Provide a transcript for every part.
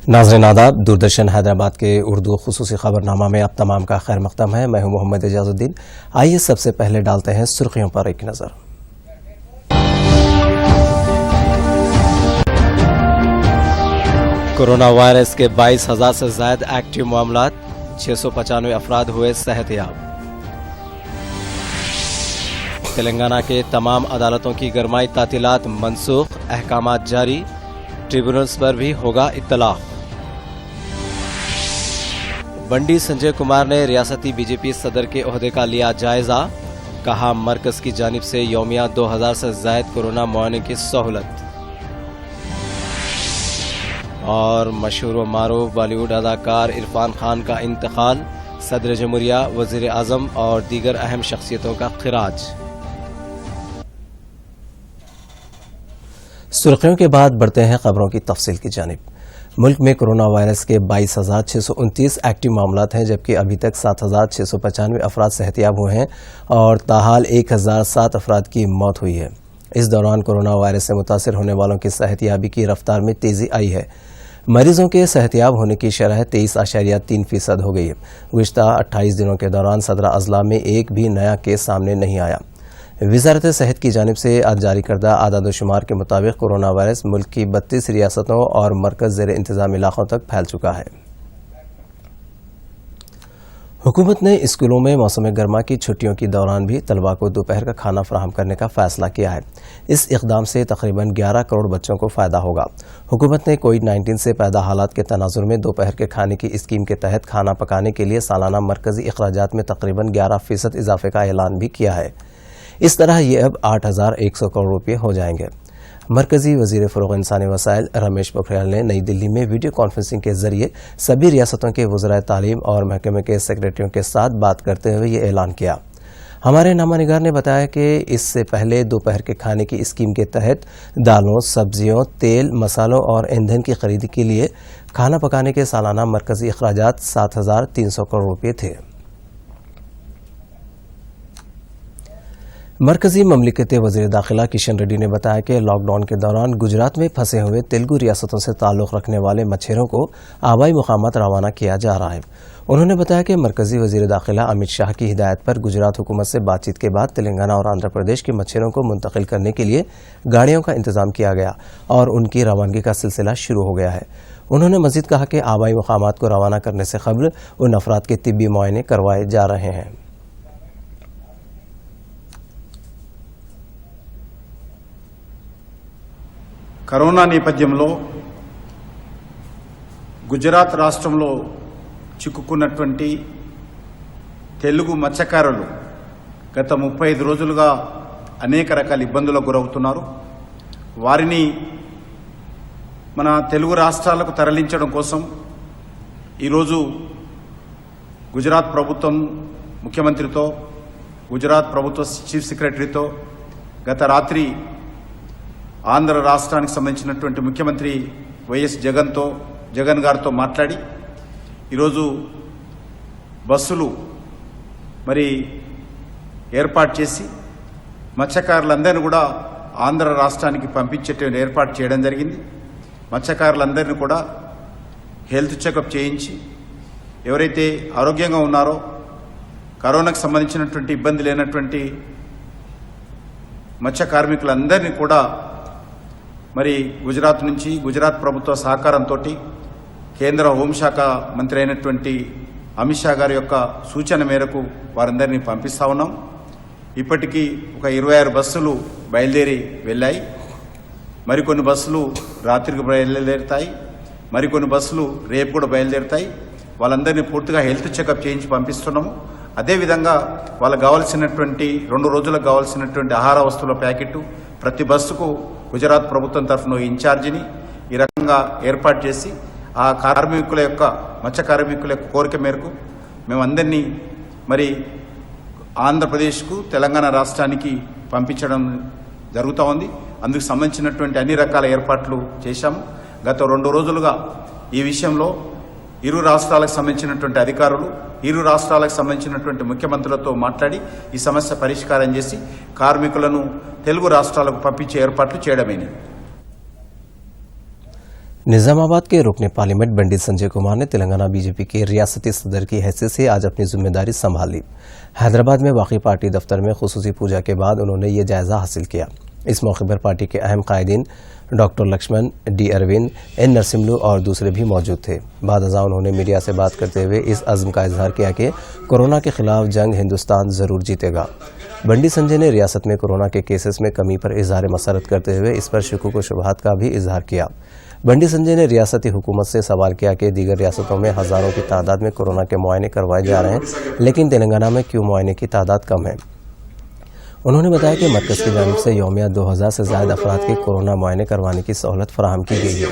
नाज़रीन आदाब, दूरदर्शन हैदराबाद के उर्दू खुसूसी खबरनामा में अब तमाम का खैर मक़दम है। मैं हूं मोहम्मद इजाजुद्दीन। आइए सबसे पहले डालते हैं सुर्खियों पर एक नज़र। कोरोना वायरस के 22,000 से ज़ायद एक्टिव मामला, 695 अफराद हुए सेहतयाब। तेलंगाना के तमाम अदालतों की गरमाई तातीलात मनसूख, अहकामात जारी, ट्रिब्यूनल्स पर भी होगा इत्तलाक। बंडी संजय कुमार ने रियासती बीजेपी सदर के ओहदे का लिया जायजा, कहा मरकज की जानिब से यौमिया 2000 से ज़ायद कोरोना मुआयने की सहूलत। और मशहूर व मारूफ बॉलीवुड अदाकार इरफान खान का इंतकाल, सदर जमहूरिया, वज़ीर आज़म और दीगर अहम शख्सियतों का खिराज। सुर्खियों के बाद बढ़ते हैं खबरों की तफसील की जानिब। मुल्क में कोरोना वायरस के 22,629 एक्टिव मामलात हैं, जबकि अभी तक 7,695 अफराद सेहतयाब हुए हैं और ताहाल 1,007 अफराद की मौत हुई है। इस दौरान कोरोना वायरस से मुतासर होने वालों की सेहतयाबी की रफ्तार में तेज़ी आई है। मरीजों के सेहतयाब होने की शरह 23.3% हो गई है। गुज़िश्ता 28 दिनों के दौरान सदर अजला में एक भी नया केस सामने नहीं आया। वज़ारत सेहत की जानिब से आज जारी करदा आदाद-ओ-शुमार के मुताबिक कोरोना वायरस मुल्क की 32 रियासतों और मरकज़ ज़ेर इंतज़ाम इलाक़ों तक फैल चुका है। हुकूमत ने स्कूलों में मौसम गर्मा की छुट्टियों के दौरान भी तलबा को दोपहर का खाना फराहम करने का फैसला किया है। इस इक़दाम से तकरीबन 11 करोड़ बच्चों को फ़ायदा होगा। हुकूमत ने कोविड-19 से पैदा हालात के तनाजुर में दोपहर के खाने की स्कीम के तहत खाना पकाने के लिए सालाना मरकज़ी अखराजात में तकरीबन 11% इजाफे का ऐलान भी किया है। इस तरह ये अब 8,100 करोड़ रुपये हो जाएंगे। मरकजी वजीर फ़रोग़ इंसानी वसाइल रमेश पोखरियाल ने नई दिल्ली में वीडियो कॉन्फ्रेंसिंग के जरिए सभी रियासतों के वज़राए तालीम और महकमे के सेक्रेटरियों के साथ बात करते हुए ये ऐलान किया। हमारे नामानिगार ने बताया कि इससे पहले दोपहर के खाने की स्कीम के तहत दालों, सब्जियों, तेल, मसालों और ईंधन की खरीदी के लिए खाना पकाने के सालाना मरकजी अखराजात 7,300 करोड़ रुपये थे। मरकजी ममलिकती वज़ीर दाखिला किशन रेड्डी ने बताया कि लॉकडाउन के दौरान गुजरात में फंसे हुए तेलुगु रियासतों से ताल्लुक़ रखने वाले मच्छरों को आबाई मुकामात रवाना किया जा रहा है। उन्होंने बताया कि मरकजी वज़ीर दाखिला अमित शाह की हिदायत पर गुजरात हुकूमत से बातचीत के बाद तेलंगाना और आंध्र प्रदेश के मच्छरों को मुंतकिल करने के लिए गाड़ियों का इंतजाम किया गया और उनकी रवानगी का सिलसिला शुरू हो गया है। उन्होंने मज़ीद कहा कि आबाई मुकामात को रवाना करने से कबल उन अफराद के तिब्बी मुआयने करवाए जा रहे हैं। కరోనా నేపథ్యంలో గుజరాత్ రాష్ట్రంలో చిక్కుకున్నటువంటి తెలుగు మత్స్యకారులు గత 35 రోజులుగా అనేక రకాల ఇబ్బందులకు గురవుతున్నారు. వారిని మన తెలుగు రాష్ట్రాలకు తరలించడం కోసం ఈరోజు గుజరాత్ ప్రభుత్వం ముఖ్యమంత్రితో, గుజరాత్ ప్రభుత్వ చీఫ్ సెక్రటరీతో గత రాత్రి ఆంధ్ర రాష్ట్రానికి సంబంధించినటువంటి ముఖ్యమంత్రి వైఎస్ జగన్ గారితో మాట్లాడి ఈరోజు బస్సులు మరి ఏర్పాటు చేసి మత్స్యకారులందరినీ కూడా ఆంధ్ర రాష్ట్రానికి పంపించేటువంటి ఏర్పాటు చేయడం జరిగింది. మత్స్యకారులందరినీ కూడా హెల్త్ చెకప్ చేయించి ఎవరైతే ఆరోగ్యంగా ఉన్నారో, కరోనాకు సంబంధించినటువంటి ఇబ్బంది లేనటువంటి మత్స్య కార్మికులందరినీ కూడా మరి గుజరాత్ నుంచి గుజరాత్ ప్రభుత్వ సహకారంతో కేంద్ర హోంశాఖ మంత్రి అయినటువంటి అమిత్ షా గారి యొక్క సూచన మేరకు వారందరినీ పంపిస్తా ఉన్నాం. ఇప్పటికీ ఒక 26 బస్సులు బయలుదేరి వెళ్ళాయి. మరికొన్ని బస్సులు రాత్రికి బయలుదేరుతాయి, మరికొన్ని బస్సులు రేపు కూడా బయలుదేరుతాయి. వాళ్ళందరినీ పూర్తిగా హెల్త్ చెకప్ చేయించి పంపిస్తున్నాము. అదేవిధంగా వాళ్ళకు కావాల్సినటువంటి 2 రోజులకు కావాల్సినటువంటి ఆహార వస్తువుల ప్యాకెట్ ప్రతి బస్సుకు గుజరాత్ ప్రభుత్వం తరఫున ఇన్ఛార్జిని ఈ రకంగా ఏర్పాటు చేసి ఆ కార్మికుల యొక్క మత్స్య కార్మికుల యొక్క కోరిక మేరకు మేమందరినీ మరి ఆంధ్రప్రదేశ్కు, తెలంగాణ రాష్ట్రానికి పంపించడం జరుగుతూ ఉంది. అందుకు సంబంధించినటువంటి అన్ని రకాల ఏర్పాట్లు చేశాము. గత 2 రోజులుగా ఈ విషయంలో ఇరు రాష్ట్రాలకు సంబంధించినటువంటి అధికారులు, ఇరు రాష్ట్రాలకు సంబంధించినటువంటి ముఖ్యమంత్రులతో మాట్లాడి ఈ సమస్య పరిష్కారం చేసి కార్మికులను తెలుగు రాష్ట్రాలకు పంపించే ఏర్పాట్లు చేయడమైనది. निजामाबाद के रुकने पार्लियामेंट बंडी संजय कुमार ने तेलंगाना बीजेपी के रियासती सदर की हैसियत से आज अपनी जिम्मेदारी संभाल ली। हैदराबाद में वाक़ई पार्टी दफ्तर में खुसूसी पूजा के बाद उन्होंने ये जायजा हासिल किया। इस मौके पर पार्टी के अहम कायदीन doctor Laxman, D Arvind, N Narasimhulu और दूसरे भी मौजूद थे। बाद अज़ा उन्होंने मीडिया से बात करते हुए इस अज़्म का इजहार किया कि कोरोना के खिलाफ जंग हिंदुस्तान ज़रूर जीतेगा। बंडी संजय ने रियासत में कोरोना के केसेस में कमी पर इजहार मसरत करते हुए इस पर शुकूक व शुबहात का भी इजहार किया। बंडी संजय ने रियासती हुकूमत से सवाल किया कि दीगर रियासतों में हज़ारों की तादाद में कोरोना के मुआयने करवाए जा रहे हैं, लेकिन तेलंगाना में क्यों मुआयने की तादाद कम है। उन्होंने बताया कि मरकज़ की जानिब से यौमिया 2000 से ज़्यादा अफराद के कोरोना मुआयने करवाने की सहूलत फराहम की गई है।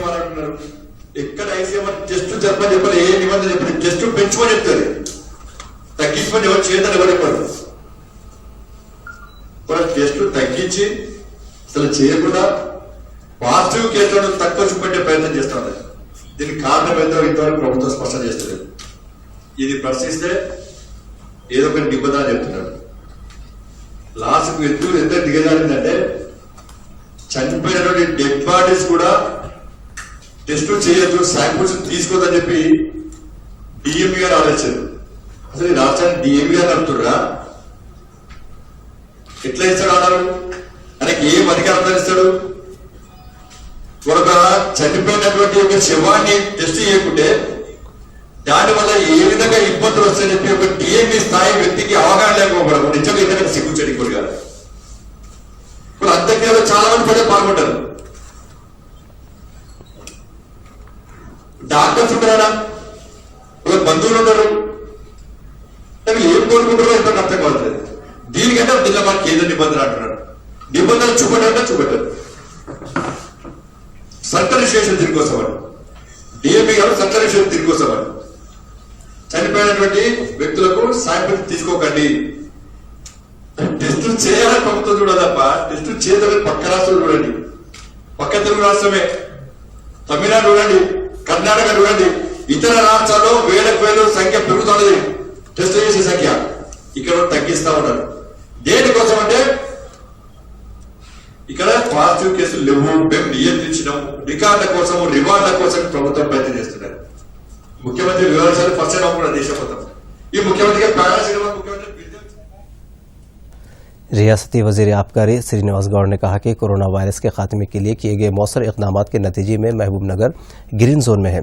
పాజిటివ్ కేసులను తక్కువ చూపెట్టే ప్రయత్నం చేస్తున్నారు. దీనికి కారణం ఏంటో ఇంతవరకు ప్రభుత్వం స్పష్టం చేస్తలేదు. ఇది ప్రశ్నిస్తే ఏదో ఒక నిబంధన చెప్తున్నారు. లాస్ట్కు ఎంత దిగజారిందంటే చనిపోయినటువంటి డెడ్ బాడీస్ కూడా టెస్టులు చేయొద్దు, శాంపుల్స్ తీసుకోవద్దని చెప్పి డిఎంఈ గారు ఆలోచించారు. అసలు ఈ రాష్ట్రాన్ని డిఎంఈ గారు నడుపుతుర్రా? ఎట్లా ఇస్తాడు అన్నారు? ఆయనకి ఏం అధికారం ఇస్తాడు? ఒక చనిపోయినటువంటి ఒక శవాన్ని టెస్ట్ చేయకుంటే దానివల్ల ఏ విధంగా ఇబ్బందులు వస్తాయని చెప్పి ఒక డిఎంఈ స్థాయి వ్యక్తికి అవగాహన లేకపోవడం నిజంగా ఇంతకంటే సిగ్గుచేటి కూడా కాదు. ఇప్పుడు అంత్యక్రియలో చాలా మంది ప్రజలు పాల్గొంటారు. డాక్టర్స్ ఉంటారా, ఒక బంధువులు ఉంటారు, ఏం కోరుకుంటారో ఎంత అర్థం కావట్లేదు. దీనికంటే దీనిలో మనకి ఏదో నిబంధనలు అంటున్నారు. నిబంధనలు చూపెట్టారంటే చూపెట్టారు. సర్కలిషేషన్ తిరిగి వస్తామని డిఎంఈ గారు సర్కలిషేషన్ తిరిగి వస్తామని చనిపోయినటువంటి వ్యక్తులకు శాంపిల్ తీసుకోకండి. టెస్టులు చేయాలని ప్రభుత్వం చూడాలి తప్ప టెస్టులు చేయాలని పక్క రాష్ట్రాలు చూడండి. పక్క తెలుగు రాష్ట్రమే తమిళనాడు చూడండి, కర్ణాటక చూడండి, ఇతర రాష్ట్రాల్లో వేలకు వేలు సంఖ్య పెరుగుతున్నది. టెస్ట్ చేసే సంఖ్య ఇక్కడ తగ్గిస్తా ఉన్నారు. దేనికోసం అంటే ఇక్కడ పాజిటివ్ కేసులు లేవు, మేము నియంత్రించడం, రికార్డుల కోసం రివార్డుల కోసం ప్రభుత్వం ప్రయత్నం చేస్తున్నారు. ముఖ్యమంత్రి వివరాలు ఫస్ట్ టైం కూడా దేశం మొత్తం ఈ ముఖ్యమంత్రి रियासती वज़ीर आबकारी श्रीनिवास गौड़ ने कहा कि कोरोना वायरस के खात्मे के लिए किए गए मौसर इक़दामात के नतीजे में महबूबनगर ग्रीन जोन में है।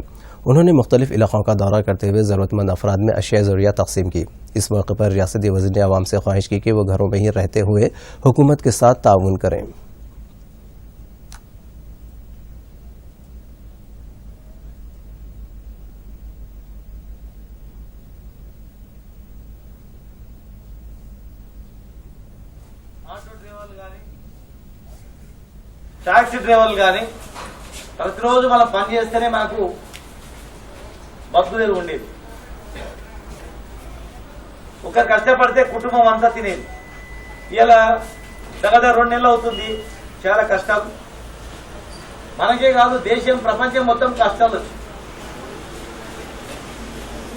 उन्होंने मुख्तलिफ इलाकों का दौरा करते हुए ज़रूरतमंद अफराद में अशिया ज़रूरिया तकसीम की। इस मौके पर रियासती वज़ीर ने आवाम से ख्वाहिश की कि वो घरों में ही रहते हुए हुकूमत के साथ ताउन करें। టాక్సీ డ్రైవర్లు కానీ ప్రతిరోజు మనం పని చేస్తేనే మనకు బతుకుదేరు ఉండేది. ఒకరు కష్టపడితే కుటుంబం అంతా తినేది. ఇలా దగ్గర 2 నెలలు అవుతుంది. చాలా కష్టాలు మనకే కాదు, దేశం ప్రపంచం మొత్తం కష్టాలు.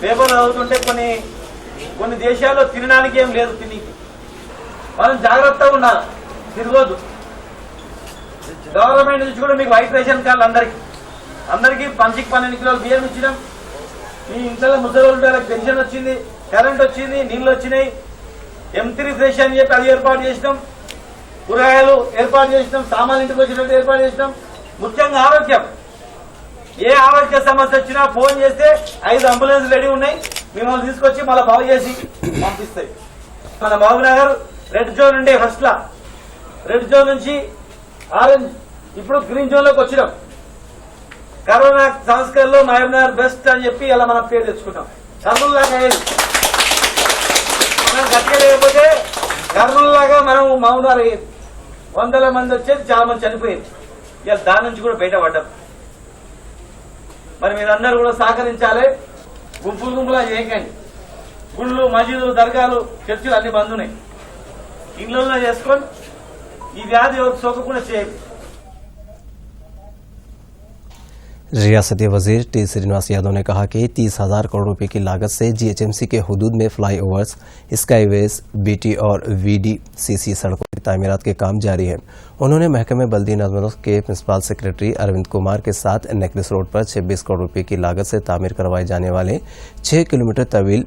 పేపర్ చదువుతుంటే కొన్ని దేశాల్లో తినడానికి ఏం లేదు. మనం జాగ్రత్తగా ఉండాలి, తిరగొద్దు. గవర్నమెంట్ నుంచి కూడా మీకు వైట్ రేషన్ కార్డులు అందరికీ 12 కిలోలు బియ్యం ఇచ్చినాం. మీ ఇంట్లో ముసలి పెన్షన్ వచ్చింది, కరెంట్ వచ్చింది, నీళ్లు వచ్చినాయి. M3 ఫ్రెష్ అని చెప్పి అది ఏర్పాటు చేసినాం. కూరగాయలు ఏర్పాటు చేసినాం, సామాన్లు ఇంటికి వచ్చినట్టు ఏర్పాటు చేసినాం. ముఖ్యంగా ఆరోగ్యం, ఏ ఆరోగ్య సమస్య వచ్చినా ఫోన్ చేస్తే 5 అంబులెన్స్ రెడీ ఉన్నాయి. మిమ్మల్ని తీసుకొచ్చి మళ్ళీ బాగు చేసి పంపిస్తాయి. మన మహబూబ్నగర్ రెడ్ జోన్ ఉండే ఫస్ట్ లా, రెడ్ జోన్ నుంచి ఆరెంజ్, ఇప్పుడు గ్రీన్ జోన్ లోకి వచ్చినాం. కరోనా సంస్కరణలో మహబూబ్నగర్ బెస్ట్ అని చెప్పి ఇలా మనం పేరు తెచ్చుకున్నాం. కర్నూలు లాగా మనం గట్టిగా లేకపోతే కర్నూలు లాగా మనం మహబూబ్నగర్ అయ్యేది. 100 మంది వచ్చేది, చాలా మంది చనిపోయింది. ఇలా దాని నుంచి కూడా బయటపడ్డాం. మరి మీరందరూ కూడా సహకరించాలి. గుంపులా చేయకండి. గుళ్ళు, మసీదులు, దర్గాలు, చర్చిలు అన్ని బంద్ ఉన్నాయి. ఇళ్లలో చేసుకొని ఈ వ్యాధి సోకకుండా చేయాలి. रियासती वजीर टी श्रीनिवास यादव ने कहा कि 30,000 करोड़ रुपए की लागत से जीएचएमसी के हुदूद में फ्लाईओवर्स, स्काईवेज, बीटी और वीडीसीसी सड़कों की तामीरात के काम जारी है। उन्होंने महकमे बल्दी नज़्म के प्रिंसिपल सेक्रेटरी अरविंद कुमार के साथ नेकलेस रोड पर 26 करोड़ रुपए की लागत से तामीर करवाए जाने वाले 6 किलोमीटर तवील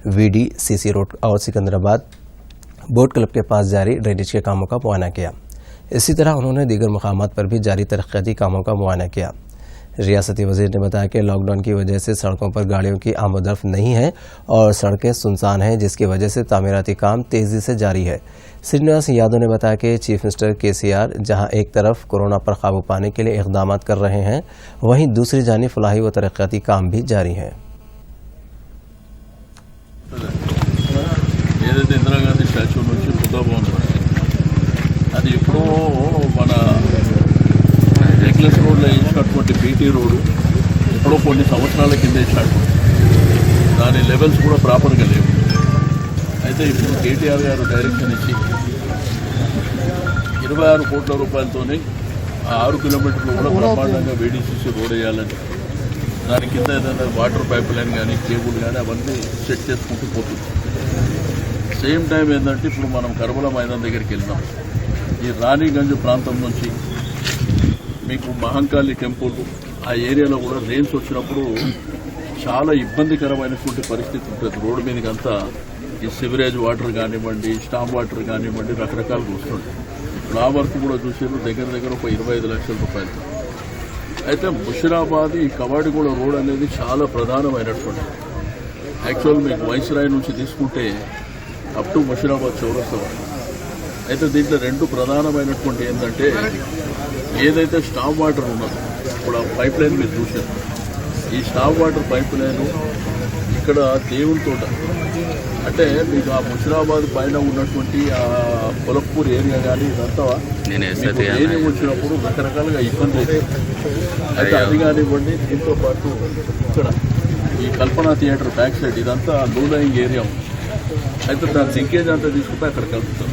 वीडीसीसी रोड और सिकंदराबाद बोट क्लब के पास जारी ड्रेनेज के कामों का मुआयना किया। इसी तरह उन्होंने दीगर मकामात पर भी जारी तरक्याती कामों का मुआयना किया। रियासती वजीर ने बताया कि लॉकडाउन की वजह से सड़कों पर गाड़ियों की आमदरफ्त नहीं है और सड़कें सुनसान हैं, जिसकी वजह से तामीराती काम तेजी से जारी है। श्रीनिवास यादव ने बताया कि चीफ मिनिस्टर केसीआर जहां एक तरफ कोरोना पर काबू पाने के लिए इकदाम कर रहे हैं, वहीं दूसरी जानिब फलाही व तरक्याती काम भी जारी हैं। ఏదైతే ఇందిరాగాంధీ స్టాచ్యూ నుంచి బుద్ధా భవన్ అది ఎప్పుడో మన నెక్లెస్ రోడ్లో వేసినటువంటి బీటీ రోడ్డు ఎప్పుడో కొన్ని సంవత్సరాల కింద వేసినట్టు దాని లెవెల్స్ కూడా ప్రాపర్గా లేవు. అయితే ఇప్పుడు కేటీఆర్ గారు డైరెక్షన్ ఇచ్చి 26 కోట్ల రూపాయలతోనే ఆ 6 కిలోమీటర్లు కూడా బ్రహ్మాండంగా వీడీసీసీ రోడ్ వేయాలని, దాని కింద ఏదైనా వాటర్ పైప్ లైన్ కానీ కేబుల్ కానీ అవన్నీ సెట్ చేసుకుంటూ పోతుంది. సేమ్ టైం ఏంటంటే ఇప్పుడు మనం కర్బలా మైదాన్ దగ్గరికి వెళ్దాం. ఈ రాణిగంజ్ ప్రాంతం నుంచి మీకు మహంకాళి టెంపుల్ ఆ ఏరియాలో కూడా రెయిన్స్ వచ్చినప్పుడు చాలా ఇబ్బందికరమైనటువంటి పరిస్థితి ఉంటుంది. రోడ్డు మీదకి అంతా ఈ సివరేజ్ వాటర్ కానివ్వండి, స్టామ్ వాటర్ కానివ్వండి, రకరకాలుగా వస్తుంటాయి. ఇప్పుడు ఆ వర్క్ కూడా చూసేది దగ్గర దగ్గర ఒక 25 లక్షల రూపాయలు. అయితే ముషిరాబాద్ ఈ కవాడిగూడ రోడ్ అనేది చాలా ప్రధానమైనటువంటి, యాక్చువల్ మీకు వైస్రాయ్ నుంచి తీసుకుంటే అప్ టు ముషిరాబాద్ చౌరస్తా. అయితే దీంట్లో 2 ప్రధానమైనటువంటి ఏంటంటే, ఏదైతే స్టామ్ వాటర్ ఉన్నదో ఇప్పుడు ఆ పైప్ లైన్ మీరు చూసారు, ఈ స్టామ్ వాటర్ పైప్ లైన్ ఇక్కడ దేవుని తోట అంటే మీకు ఆ ముషిరాబాద్ పైన ఉన్నటువంటి ఆ పొలపూర్ ఏరియా కానీ ఇదంతా ఏరియా వచ్చినప్పుడు రకరకాలుగా ఇబ్బంది అవుతుంది. అయితే అది కానివ్వండి, దీంతో పాటు ఇక్కడ ఈ కల్పనా థియేటర్ బ్యాక్ సైడ్ ఇదంతా లో లయింగ్ ఏరియా. అయితే దాని లింకేజ్ అంతా తీసుకుంటే అక్కడ కలుపుతాం.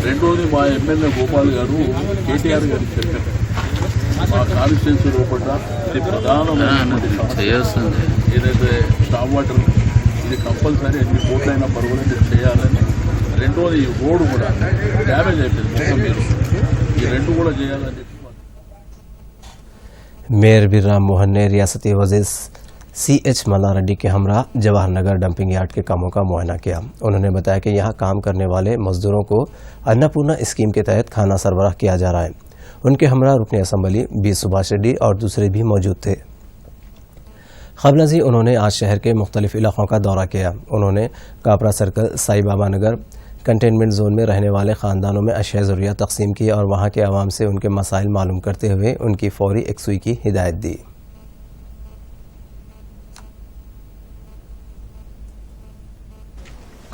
రెండోది మా ఎమ్మెల్యే గోపాల్ గారు కేటీఆర్ గారికి చెప్పారు, మా కాన్స్టిట్యున్సీ లోపల ఇది ప్రధానమైనటువంటి ఏదైతే స్టామ్ వాటర్ ఇది కంపల్సరీ ఎన్ని కోట్లైనా పర్వాలేదు చేయాలని. రెండోది ఈ రోడ్డు కూడా డ్యామేజ్ అయిపోయింది మొత్తం, మీరు ఈ 2 కూడా చేయాలని చెప్పి मेयर बीर राम मोहन ने रियासती वजीर CH मल्ला रेड्डी के हमरा जवाहर नगर डंपिंग यार्ड के कामों का मुआयना किया। उन्होंने बताया कि यहाँ काम करने वाले मजदूरों को अन्नपूर्णा स्कीम के तहत खाना सरबराह किया जा रहा है। उनके हमरा रुकन असम्बली बी सुभाष रेड्डी और दूसरे भी मौजूद थे। ख़बलजी उन्होंने आज शहर के मुख्तलिफ इलाकों का दौरा किया। उन्होंने Kapra circle, Sai Baba Nagar containment zone में रहने वाले ख़ानदानों में अशिया ज़रूरियात तकसीम की और वहाँ के आवाम से उनके मसाइल मालूम करते हुए उनकी फौरी यकसुई की हिदायत दी।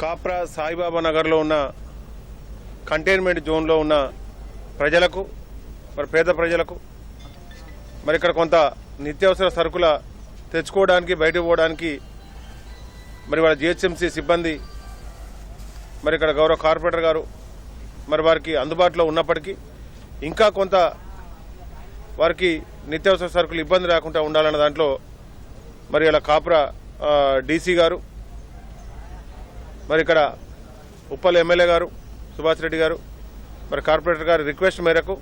కాప్రా సాయిబాబా నగర్లో ఉన్న కంటైన్మెంట్ జోన్లో ఉన్న ప్రజలకు, మరి పేద ప్రజలకు మరి ఇక్కడ కొంత నిత్యావసర సరుకుల తెచ్చుకోవడానికి, బయటకు పోవడానికి మరి వాళ్ళ జిహెచ్ఎంసీ సిబ్బంది మరి ఇక్కడ గౌరవ కార్పొరేటర్ గారు మరి వారికి అందుబాటులో ఉన్నప్పటికీ ఇంకా కొంత వారికి నిత్యావసర సరుకులు ఇబ్బంది రాకుండా ఉండాలన్న దాంట్లో మరి ఇలా కాప్రా డీసీ గారు, మరి ఇక్కడ ఉప్పల్ ఎమ్మెల్యే గారు సుభాష్ రెడ్డి గారు, మరి కార్పొరేటర్ గారి రిక్వెస్ట్ మేరకు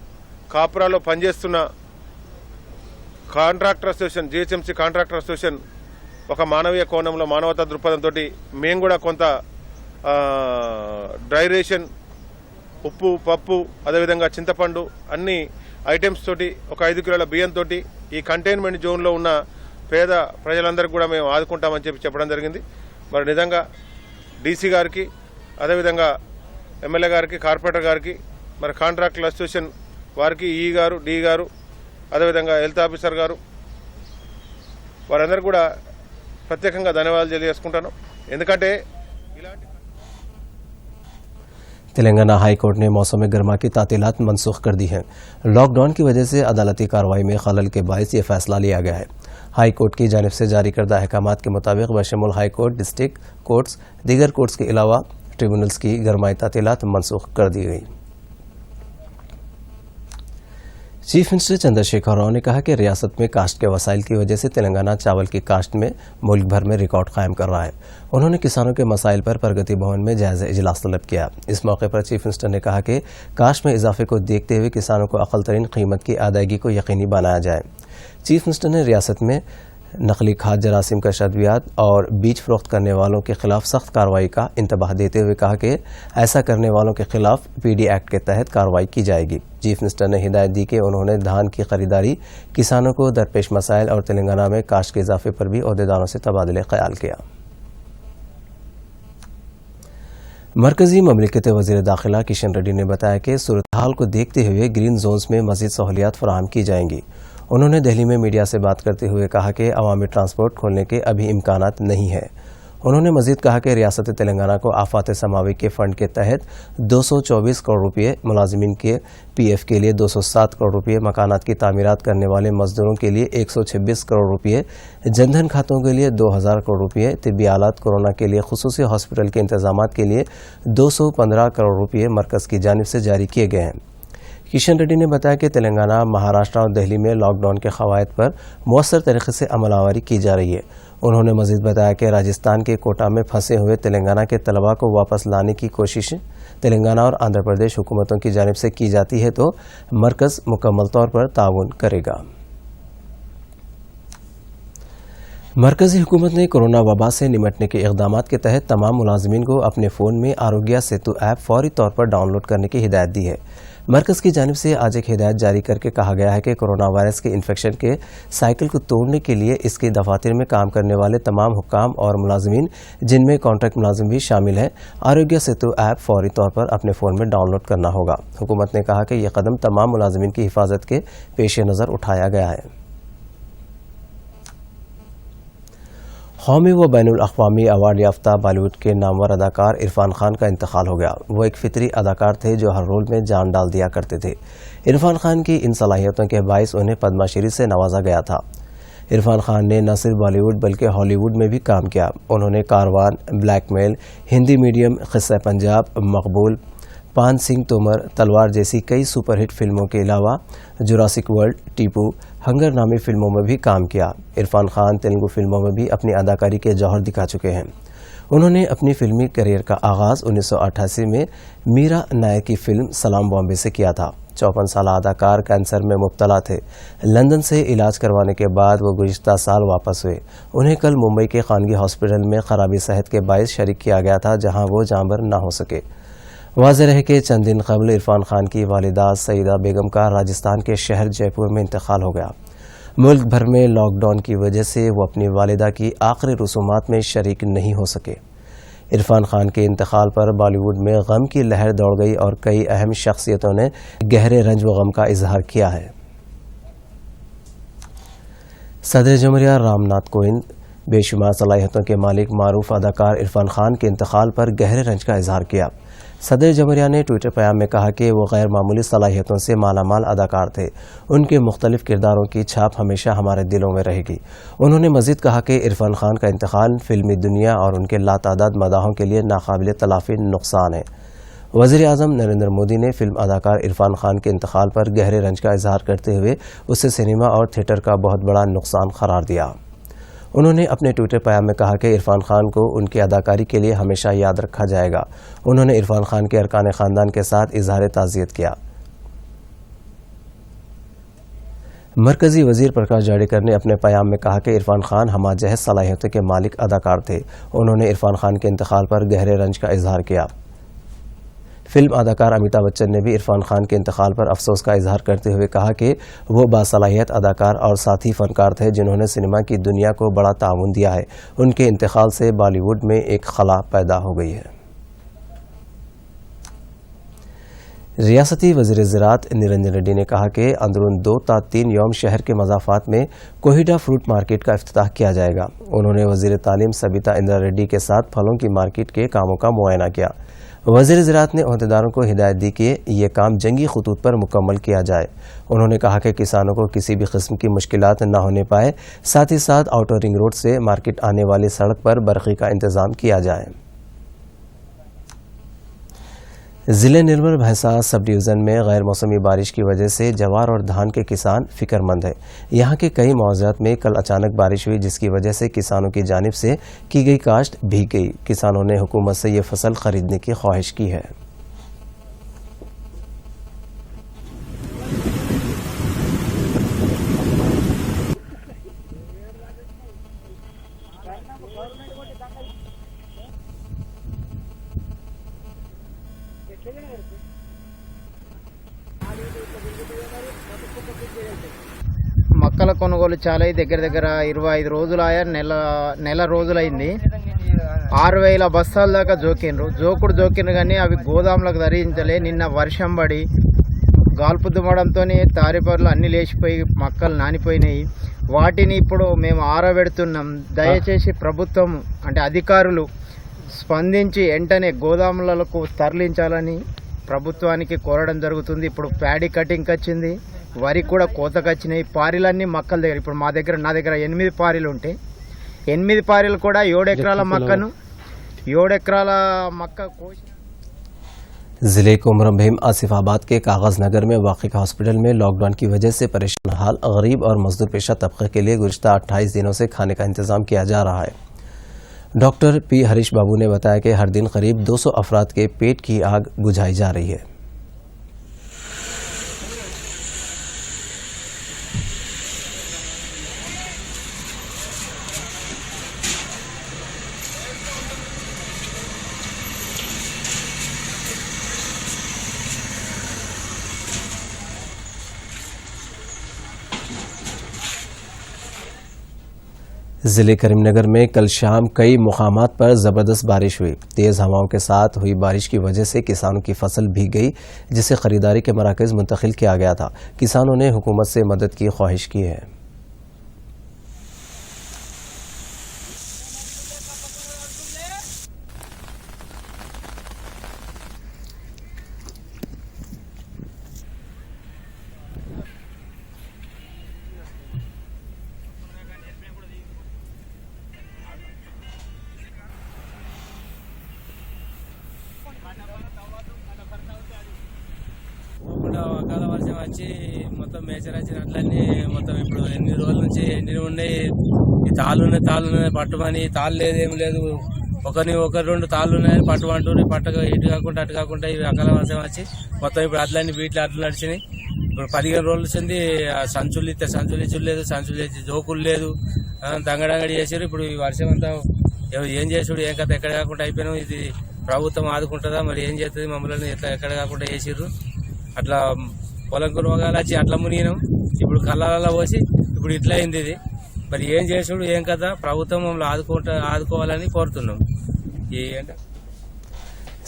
కాప్రాలో పనిచేస్తున్న contractor association, GHMC contractor association ఒక మానవీయ కోణంలో, మానవతా దృక్పథంతో మేము కూడా కొంత డ్రై రేషన్, ఉప్పు, పప్పు, అదేవిధంగా చింతపండు అన్ని ఐటమ్స్ తోటి ఒక 5 కిలోల బియ్యంతో ఈ కంటైన్మెంట్ జోన్లో ఉన్న పేద ప్రజలందరికీ కూడా మేము ఆదుకుంటామని చెప్పడం జరిగింది. మరి నిజంగా డీసీ గారికి, అదేవిధంగా ఎమ్మెల్యే గారికి, కార్పొరేటర్ గారికి, మరి కాంట్రాక్టర్ అసోసియేషన్ వారికి, ఈ గారు, డి గారు, అదేవిధంగా హెల్త్ ఆఫీసర్ గారు, వారందరూ కూడా ప్రత్యేకంగా ధన్యవాదాలు తెలియజేసుకుంటాను. ఎందుకంటే ఇలాంటి तेलंगाना हाई कोर्ट ने मौसम गर्मा की तातीलात मनसूख कर दी हैं। लॉकडाउन की वजह से अदालती कार्रवाई में खलल के बायस ये फैसला लिया गया है। हाई कोर्ट की जानिब से जारी करदा अहकामात के मुताबिक बशमुल हाई कोर्ट, डिस्ट्रिक्ट कोर्ट्स, दीगर कोर्ट्स के अलावा ट्रिब्यूनल्स की गरमाई तातीलात मनसूख कर दी गई। चीफ मिनिस्टर चंद्रशेखर राव ने कहा कि रियासत में काश्त के वसाइल की वजह से तेलंगाना चावल की काश्त में मुल्क भर में रिकॉर्ड कायम कर रहा है। उन्होंने किसानों के मसाइल पर प्रगति भवन में जायजा इजलास तलब किया। इस मौके पर चीफ मिनिस्टर ने कहा कि काश्त में इजाफे को देखते हुए किसानों को अक़ल तरीन कीमत की अदायगी को यकीनी बनाया जाए। चीफ मिनिस्टर ने रियासत में नकली खाद जरासीम का शद्वियात और बीज फरोख्त करने वालों के खिलाफ सख्त कार्रवाई का इंतबाह देते हुए कहा कि ऐसा करने वालों के खिलाफ पीडी एक्ट के तहत कार्रवाई की जाएगी। चीफ मिनिस्टर ने हिदायत दी कि उन्होंने धान की खरीदारी, किसानों को दरपेश मसाइल और तेलंगाना में काश्त के इजाफे पर भी ओहदेदारों से तबादले ख्याल किया। मरकजी ममलिकत वज़ीर दाखिला किशन रेड्डी ने बताया कि सूरत हाल को देखते हुए ग्रीन जोन्स में मज़ीद सहूलियात फराहम की जाएंगी। उन्होंने दिल्ली में मीडिया से बात करते हुए कहा कि अवामी ट्रांसपोर्ट खोलने के अभी इम्कानात नहीं है। उन्होंने मजीद कहा कि रियासत तेलंगाना को आफात समावी के फंड के तहत 224 करोड़ रुपये, मुलाजिमीन के पीएफ के लिए 207 करोड़ रुपये, मकानात की तामीरात करने वाले मजदूरों के लिए 126 करोड़ रुपये, जनधन खातों के लिए 2000 करोड़ रुपये, तिब्बी आलात, कोरोना के लिए खुसूसी हॉस्पिटल के इंतजामात के लिए 215 करोड़ रुपये मरकज़ की जानिब से जारी किए गए हैं। किशन रेड्डी ने बताया कि तेलंगाना, महाराष्ट्र और दिल्ली में लॉकडाउन के क़वायद पर मौसर तरीके से अमलावरी की जा रही है। उन्होंने मज़ीद बताया कि राजस्थान के कोटा में फंसे हुए तेलंगाना के तलबा को वापस लाने की कोशिश तेलंगाना और आंध्र प्रदेश हुकूमतों की जानिब से की जाती है तो मरकज़ मुकम्मल तौर पर ताउन करेगा। मरकजी हुकूमत ने कोरोना वबा से निमटने के इक़दामात के तहत तमाम मुलाजिमीन को अपने फ़ोन में आरोग्य सेतु ऐप फौरी तौर पर डाउनलोड करने की हिदायत दी है। मरकज़ की जानिब से आज एक हिदायत जारी करके कहा गया है कि कोरोना वायरस के इन्फेक्शन के साइकिल को तोड़ने के लिए इसके दफातर में काम करने वाले तमाम हुक्काम और मुलाजिमीन, जिनमें कॉन्ट्रैक्ट मुलाजिम भी शामिल हैं, आरोग्य सेतु ऐप फौरी तौर पर अपने फ़ोन में डाउनलोड करना होगा। हुकूमत ने कहा कि यह कदम तमाम मुलाजिमीन की हिफाजत के पेश नज़र उठाया गया है। कौमी व बैनुल अक़वामी अवार्ड याफ्ता बॉलीवुड के नामवर अदाकार इरफान खान का इंतकाल हो गया। वो एक फितरी अदाकार थे जो हर रोल में जान डाल दिया करते थे। इरफान खान की इन सलाहियतों के बाइस उन्हें पद्मश्री से नवाजा गया था। इरफान खान ने न सिर्फ बॉलीवुड बल्कि हॉलीवुड में भी काम किया। उन्होंने कारवान, ब्लैकमेल, हिंदी मीडियम, क़िस्सा पंजाब, मकबूल, पान सिंह तोमर, तलवार जैसी कई सुपरहिट फिल्मों के अलावा जुरासिक वर्ल्ड, टीपू, हंगर नामी फिल्मों में भी काम किया। इरफान खान तेलुगु फिल्मों में भी अपनी अदाकारी के जौहर दिखा चुके हैं। उन्होंने अपनी फिल्मी करियर का आगाज़ 1988 में मीरा नायर की फिल्म सलाम बॉम्बे से किया था। 54 साल अदाकार कैंसर में मुब्तला थे। लंदन से इलाज करवाने के बाद वो गुज़िश्ता साल वापस हुए। उन्हें कल मुंबई के खानगी हॉस्पिटल में खराबी सेहत के बायस शरीक किया गया था, जहां वो जांबर न हो सके। वाज़ेह रहे कि चंद दिन कबल इरफान खान की वालिदा सईदा बेगम का राजस्थान के शहर जयपुर में इंतकाल हो गया। मुल्क भर में लॉकडाउन की वजह से वो अपनी वालिदा की आखिरी रसूमात में शरीक नहीं हो सके। इरफान खान के इंतकाल पर बॉलीवुड में गम की लहर दौड़ गई और कई अहम शख्सियतों ने गहरे रंज व गम का इजहार किया है। सदर जमहूरिया रामनाथ कोविंद बेशुमार सलाहियतों के मालिक मारूफ अदाकार इरफान खान के इंतकाल पर गहरे रंज का इजहार किया। सदर जमहूरिया ने ट्विटर पैगाम में कहा कि वो गैर मामूली सलाहियतों से मालामाल अदाकार थे। उनके मुख्तलिफ किरदारों की छाप हमेशा हमारे दिलों में रहेगी। उन्होंने मज़ीद कहा कि इरफान खान का इंतकाल फिल्मी दुनिया और उनके लातादाद मदाहों के लिए नाकाबिल तलाफ़ी नुकसान है। वज़ीर आज़म नरेंद्र मोदी ने फिल्म अदाकार इरफान खान के इंतकाल पर गहरे रंज का इजहार करते हुए उसे सिनेमा और थिएटर का बहुत बड़ा नुकसान करार दिया। उन्होंने अपने ट्विटर पैगाम में कहा कि इरफान खान को उनकी अदाकारी के लिए हमेशा याद रखा जाएगा। उन्होंने इरफान खान के अरकान ख़ानदान के साथ इजहार ताज़ियत किया। मरकजी वज़ीर प्रकाश जावड़ेकर ने अपने पैगाम में कहा कि इरफान खान हमाजहत सलाहियतों के मालिक अदाकार थे। उन्होंने इरफान खान के इंतकाल पर गहरे रंज का इजहार किया। फिल्म अदाकार अमिताभ बच्चन ने भी इरफान खान के इंतकाल पर अफसोस का इजहार करते हुए कहा कि वो बासलाहियत अदाकार और साथी फनकार थे जिन्होंने सिनेमा की दुनिया को बड़ा ताउन दिया है। उनके इंतकाल से बॉलीवुड में एक खला पैदा हो गई है। रियासती वज़ीर ज़राअत निरंजन रेड्डी ने कहा कि अंदरून 2 ta 3 यौम शहर के मज़ाफ़ात में कोहिडा फ्रूट मार्केट का इफ्तिताह किया जाएगा। उन्होंने वज़ीर तालीम सबिता इंदिरा रेड्डी के साथ फलों की मार्केट के कामों का मुआयना किया। वज़ीर ज़राअत ने ओहदेदारों को हिदायत दी कि ये काम जंगी खतूत पर मुकम्मल किया जाए। उन्होंने कहा कि किसानों को किसी भी किस्म की मुश्किलात न होने पाए, साथ ही साथ आउटर रिंग रोड से मार्केट आने वाली सड़क पर बरक़ी का इंतज़ाम किया जाए। जिले निर्मल भैंसा सब डिवीज़न में गैर मौसमी बारिश की वजह से जवार और धान के किसान फिक्रमंद है। यहाँ के कई मौज़ात में कल अचानक बारिश हुई, जिसकी वजह से किसानों की जानिब से की गई काश्त भीग गई। किसानों ने हुकूमत से ये फसल खरीदने की ख्वाहिश की है। మొక్కల కొనుగోలు చాలా దగ్గర 25 రోజులాయా, నెల రోజులైంది. 6,000 బస్తాల దాకా జోకిండ్రు కానీ అవి గోదాములకు ధరించలే. నిన్న వర్షం పడి గాల్పు దుమ్మడంతో తారిపర్లు అన్ని లేచిపోయి మొక్కలు నానిపోయినాయి. వాటిని ఇప్పుడు మేము ఆరబెడుతున్నాం. దయచేసి ప్రభుత్వం అంటే అధికారులు స్పందించి వెంటనే గోదాములకు తరలించాలని ప్రభుత్వానికి కోరడం జరుగుతుంది. ఇప్పుడు ప్యాడీ కటింగ్కి వచ్చింది, వరి కూడా కోతకు వచ్చినాయి. పారీలన్నీ మొక్కల దగ్గర ఇప్పుడు నా దగ్గర 8 పారీలు ఉంటే 8 పారీలు కూడా 7 ఎకరాల మక్క కోసి। जिले कोमरम भीम आसिफाबाद के कागज नगर में वाक़ हॉस्पिटल में लॉकडाउन की वजह से परेशान हाल गरीब और मजदूर पेशा तबके के लिए गुज़िश्ता 28 दिनों से खाने का इंतज़ाम किया जा रहा है। डॉक्टर पी हरीश बाबू ने बताया कि हर दिन करीब 200 अफराद के पेट की आग बुझाई जा रही है। ज़िले करीमनगर में कल शाम कई मुकामात पर ज़बरदस्त बारिश हुई। तेज़ हवाओं के साथ हुई बारिश की वजह से किसानों की फसल भीग गई, जिसे ख़रीदारी के मराकज़ मुंतकिल किया गया था। किसानों ने हुकूमत से मदद की ख्वाहिश की है। అకాల వర్షం వచ్చి మొత్తం మేచర్ వచ్చిన అట్లన్నీ మొత్తం ఇప్పుడు 8 రోజుల నుంచి ఎండిన ఉన్నాయి. ఈ తాళ్ళున్నాయి పట్టుమని తాళ్ళు లేదు ఏం లేదు. ఒకరు 2 తాళ్ళు ఉన్నాయని పట్టుమంటూ పట్టగా ఇటు కాకుండా అటు కాకుండా ఇవి అకాల వర్షం వచ్చి మొత్తం ఇప్పుడు అట్లన్నీ వీటిలో అట్లు నడిచినాయి. ఇప్పుడు 15 రోజుల నుంచి సంచులు ఇచ్చులేదు, సంచులు ఇచ్చి జోకులు లేదు, దంగడంగడి చేసారు. ఇప్పుడు ఈ వర్షం అంతా ఏం చేసుడు ఏం కథ ఎక్కడ కాకుండా అయిపోయినాం. ఇది ప్రభుత్వం ఆదుకుంటుందా మరి ఏం చేస్తుంది మమ్మల్ని ఎక్కడ కాకుండా చేసిర్రు. అట్లా పొలం రోగాలు వచ్చి అట్లా మునిగినాం. ఇప్పుడు కళ్ళలో పోసి ఇప్పుడు ఇట్లా అయింది. ఇది మరి ఏం చేసుడు ఏం కదా ప్రభుత్వం మమ్మల్ని ఆదుకోవాలని కోరుతున్నాం.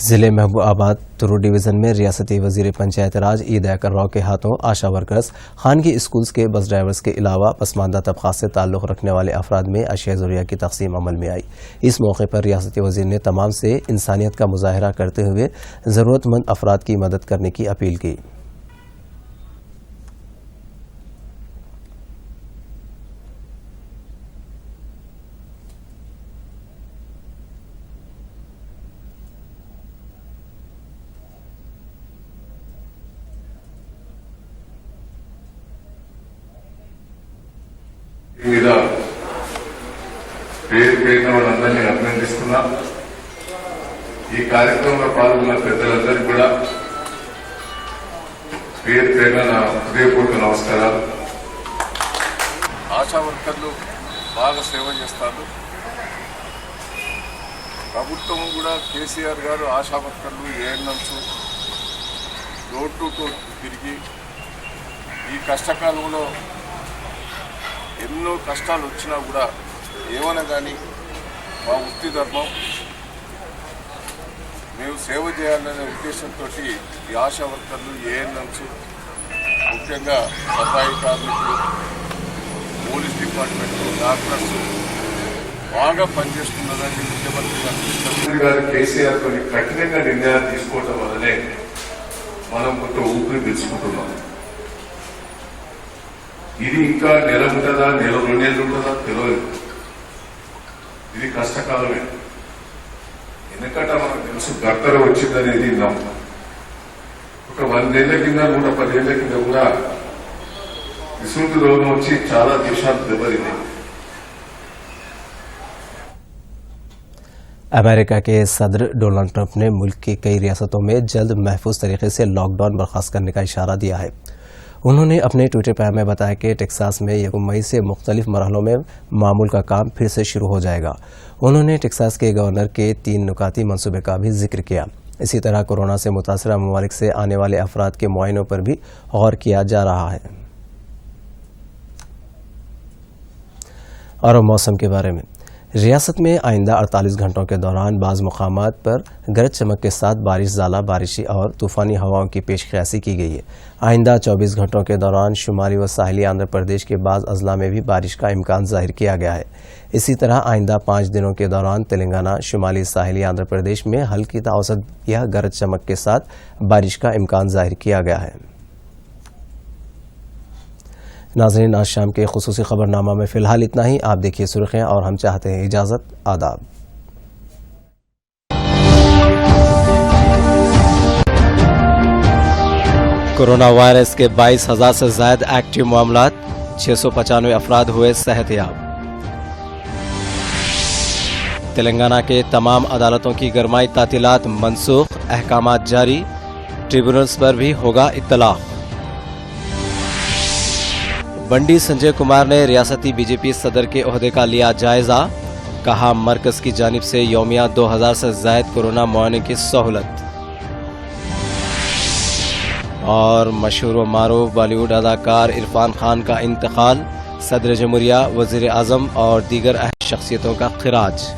ज़िले महबूबाबाद तुरु डिवीज़न में रियासती वज़ीर पंचायत राज ई दयाकर राव के हाथों आशा वर्कर्स, खानगी स्कूल्स के बस ड्राइवर्स के अलावा पसमानदा तबक़ात से ताल्लुक़ रखने वाले अफराद में अशिया ज़रूरिया की तक़सीम अमल में आई। इस मौके पर रियासती वज़ीर ने तमाम से इंसानियत का मुज़ाहरा करते हुए ज़रूरतमंद अफराद की मदद करने की अपील की। మీద పేరున వాళ్ళందరినీ అభినందిస్తున్నా. ఈ కార్యక్రమంలో పాల్గొన్న పెద్దలందరికీ కూడా పేరున నా హృదయపూర్వక నమస్కారాలు. ఆశా వర్కర్లు బాగా సేవ చేస్తారు. ప్రభుత్వం కూడా కేసీఆర్ గారు ఆశా వర్కర్లు ఏఎన్ఎంస్ డోర్ టు డోర్ తిరిగి ఈ కష్టకాలంలో ఎన్నో కష్టాలు వచ్చినా కూడా ఏమైనా కానీ మా వృత్తి ధర్మం మేము సేవ చేయాలనే ఉద్దేశంతో ఈ ఆశా వర్కర్లు ఏఎన్ఎంస్ ముఖ్యంగా సఫాయి కార్మికులు, పోలీస్ డిపార్ట్మెంట్, డాక్టర్స్ బాగా పనిచేస్తున్నారని ముఖ్యమంత్రి గారు కేసీఆర్ కొన్ని కఠినంగా నిర్ణయాలు తీసుకోవడం వల్లనే మనం కొంత ఊపిరి పీల్చుకుంటున్నాం. ఇది ఇంకా నెల ఉంటుందా, 2 నెలలు ఉంటుందా తెలియదు. ఇది కష్టకాలమే. ఎందుకంటే మనకు తెలుసు గత్తర వచ్చిందనేది ఒక 100 ఏళ్ల కింద 110 ఏళ్ల కింద కూడా విసుంటి రోగం వచ్చి చాలా దేశాలు దెబ్బతిన్నాయి. अमेरिका के सदर डोनाल्ड ट्रंप ने मुल्क की कई रियासतों में जल्द महफूज तरीके से लॉकडाउन बर्खास्त करने का इशारा दिया है। उन्होंने अपने ट्विटर पैगाम में बताया कि टेक्सास में 1 मई से मुख्तलिफ मरहलों में मामूल का काम फिर से शुरू हो जाएगा। उन्होंने टेक्सास के गवर्नर के 3 नुकाती मंसूबे का भी जिक्र किया। इसी तरह कोरोना से मुतासरा ममालिक से आने वाले अफराद के मुआयनों पर भी गौर किया जा रहा है। और मौसम के बारे में, रियासत में आइंदा 48 घंटों के दौरान बाज़ मुकामात पर गरज चमक के साथ बारिश, ज़ाला बारिशी और तूफ़ानी हवाओं की पेशकशी की गई है। आइंदा 24 घंटों के दौरान शुमाली व साहिली आंध्र प्रदेश के बाज़ अजला में भी बारिश का इम्कान ज़ाहिर किया गया है। इसी तरह आइंदा 5 दिनों के दौरान तेलंगाना, शुमाली साहिली आंध्र प्रदेश में हल्की औसत या गरज चमक के साथ बारिश का इम्कान ज़ाहिर किया गया है। नाज़रीन, आज शाम के खुसूसी खबरनामा में फ़िलहाल इतना ही। आप देखिए सुर्खियाँ और हम चाहते हैं इजाज़त। आदाब। कोरोना वायरस के 22,000 से ज़ायद एक्टिव मामलात, 695 अफराद हुए सेहतयाब। तेलंगाना के तमाम अदालतों की गरमाई तातीलात मनसूख, अहकामात जारी, ट्रिब्यूनल्स पर भी होगा इत्तला। बंडी संजय कुमार ने रियासती बीजेपी सदर के ओहदे का लिया जायजा, कहा मरकज की जानिब से यौमिया 2000 से ज़ायद कोरोना मुआयने की सहूलत। और मशहूर व मारूफ बॉलीवुड अदाकार इरफान खान का इंतकाल, सदर जमहूरिया, वज़ीर आज़म और दीगर अहम शख्सियतों का खिराज।